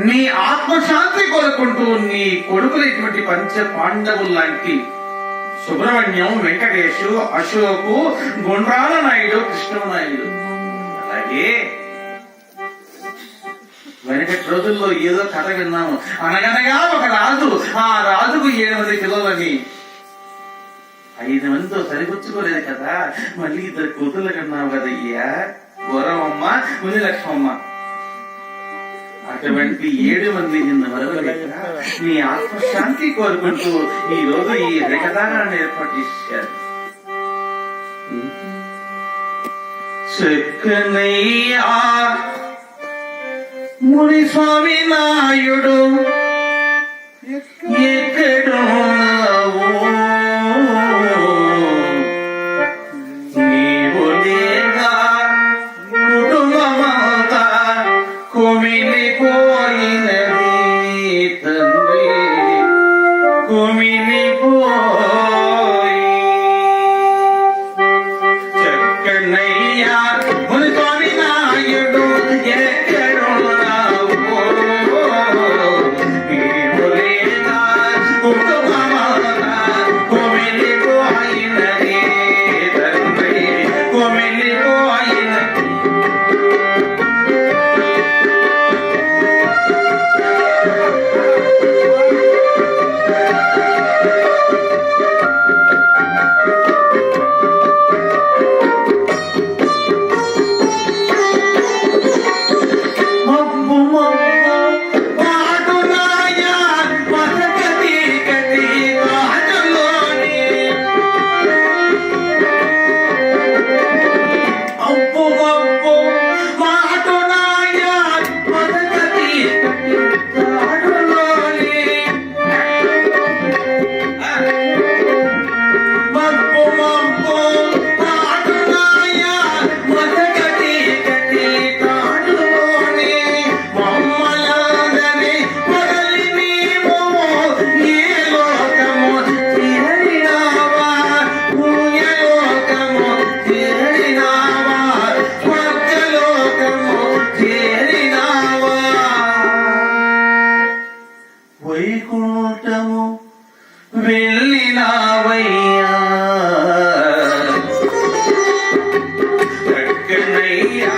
నీ ఆత్మశాంతి కోరుకుంటూ నీ కొడుకులైనటువంటి పంచ పాండవులు లాంటి సుబ్రహ్మణ్యం, వెంకటేశు, అశోకు, గుండ్రాల నాయుడు, కృష్ణనాయుడు, అలాగే వెనకటి రోజుల్లో ఏదో కథ విన్నాము. అనగనగా ఒక రాజు, ఆ రాజుకు 7 మంది పిల్లలని 5 మందితో సరిపుచ్చుకోలేదు కదా, మళ్ళీ 2 కూతుర్లు కన్నావు కదయ్యా, గౌరవమ్మ, మునిలక్ష్మమ్మ. అటువంటి 7 మంది నిన్న వరవలేక నీ ఆత్మశాంతి కోరుకుంటూ ఈ రోజు ఈ రేఖదానాన్ని ఏర్పాటు చేశారు. చక్కనయ్యా మునిస్వామి నాయుడు ఎక్కడున్నావు, నీవు లేక కుటుంబమంతా కుమిలిపోయినది తండ్రి, కుమిలిపోయి. చక్కనయ్యా మునిస్వామి నాయుడు ఎక్కడున్నావు, నీవు లేక కుటుంబమంతా కుమిలిపోయినది తండ్రి, కుమిలిపోయినది. వైకుంఠము వెళ్ళినావయ్యా, చక్కనయ్యా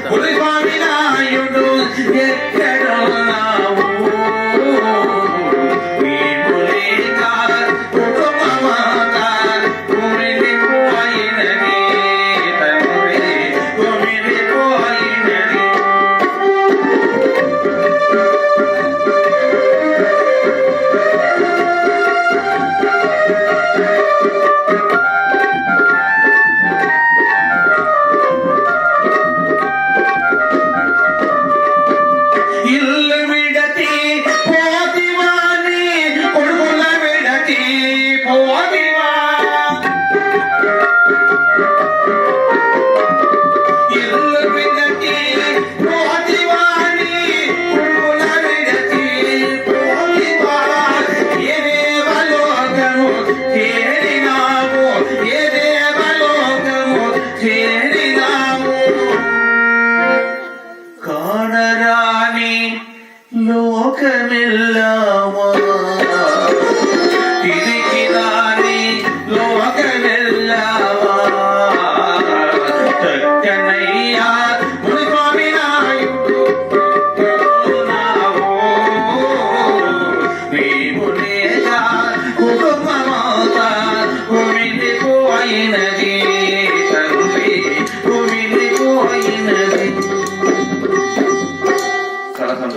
మునిస్వామి నాయుడు ఎక్కడున్నావు, నీవు లేక కుటుంబమంతా కుమిలిపోయినది తండ్రి, కుమిలిపోయినది. ఇల్లు విడతి పోతివాని కొడుకుల విడతి పోతివా, ఇల్లు విడతి పోతివాని కొడుకుల విడతి పోతివా, ఏ దేవలోకము చేరినావు, ఏ దేవలోకము చేరినావు, కానరాని లోకమెల్లమా తిరిగి రాని లోకమెల్లమా. చక్కనయ్యా